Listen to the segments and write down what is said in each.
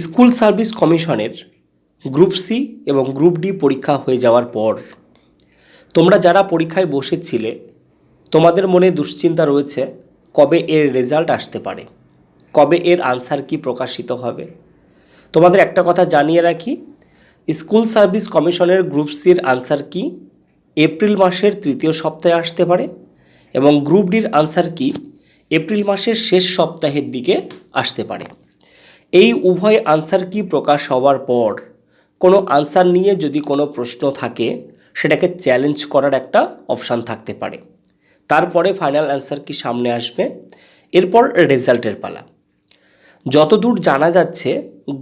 School service কমিশনের group C এবং group D পরীক্ষা হয়ে যাওয়ার পর তোমরা যারা পরীক্ষায় বসেছিলে তোমাদের মনে দুশ্চিন্তা রয়েছে কবে এর রেজাল্ট আসতে পারে, কবে এর আনসার কি প্রকাশিত হবে। তোমাদের একটা কথা জানিয়ে রাখি, স্কুল সার্ভিস কমিশনের গ্রুপ সির আনসার কি এপ্রিল মাসের তৃতীয় সপ্তাহে আসতে পারে এবং গ্রুপ ডির আনসার কি এপ্রিল মাসের শেষ সপ্তাহের দিকে আসতে পারে। এই উভয় আনসার কি প্রকাশ হওয়ার পর কোনো আনসার নিয়ে যদি কোনো প্রশ্ন থাকে সেটাকে চ্যালেঞ্জ করার একটা অপশান থাকতে পারে। তারপরে ফাইনাল অ্যান্সার কি সামনে আসবে, এরপর রেজাল্টের পালা। যতদূর জানা যাচ্ছে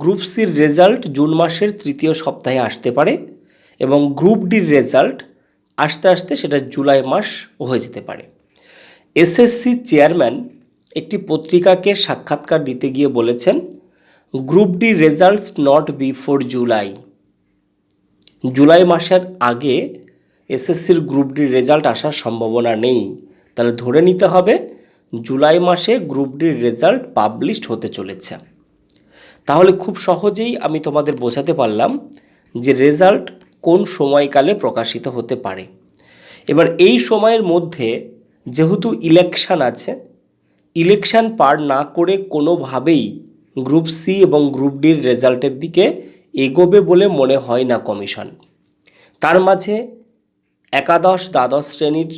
গ্রুপ সির রেজাল্ট জুন মাসের তৃতীয় সপ্তাহে আসতে পারে এবং গ্রুপ ডির রেজাল্ট আস্তে আস্তে সেটা জুলাই মাস হয়ে যেতে পারে। এসএসসি চেয়ারম্যান একটি পত্রিকাকে সাক্ষাৎকার দিতে গিয়ে বলেছেন, group D results not before July. July মাসের আগে এসএসসির গ্রুপ ডির রেজাল্ট আসার সম্ভাবনা নেই। তাহলে ধরে নিতে হবে জুলাই মাসে গ্রুপ ডির রেজাল্ট পাবলিশড হতে চলেছে। তাহলে খুব সহজেই আমি তোমাদের বোঝাতে পারলাম যে রেজাল্ট কোন সময়কালে প্রকাশিত হতে পারে। এবার এই সময়ের মধ্যে যেহেতু ইলেকশান আছে, ইলেকশান পার না করে কোনোভাবেই গ্রুপ সি এবং গ্রুপ ডির রেজাল্টের দিকে এগোবে বলে মনে হয় না কমিশন। তার মাঝে একাদশ দ্বাদশ শ্রেণীর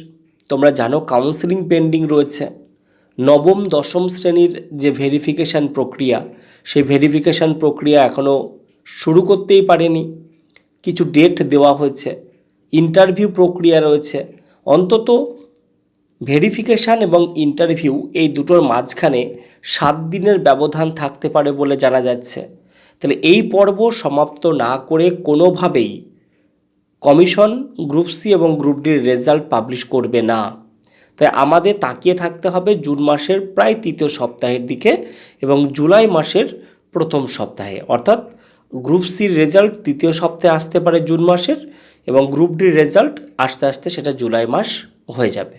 তোমরা জানো কাউন্সেলিং পেন্ডিং রয়েছে। নবম দশম শ্রেণীর যে ভেরিফিকেশান প্রক্রিয়া, সেই ভেরিফিকেশান প্রক্রিয়া এখনও শুরু করতেই পারেনি। কিছু ডেট দেওয়া হয়েছে, ইন্টারভিউ প্রক্রিয়া রয়েছে। অন্তত ভেরিফিকেশান এবং ইন্টারভিউ এই দুটোর মাঝখানে 7 দিনের ব্যবধান থাকতে পারে বলে জানা যাচ্ছে। তাহলে এই পর্ব সমাপ্ত না করে কোনোভাবেই কমিশন গ্রুপ সি এবং গ্রুপ ডির রেজাল্ট পাবলিশ করবে না। তাই আমাদের তাকিয়ে থাকতে হবে জুন মাসের প্রায় তৃতীয় সপ্তাহের দিকে এবং জুলাই মাসের প্রথম সপ্তাহে। অর্থাৎ গ্রুপ সির রেজাল্ট তৃতীয় সপ্তাহে আসতে পারে জুন মাসের এবং গ্রুপ ডির রেজাল্ট আস্তে আস্তে সেটা জুলাই মাস হয়ে যাবে।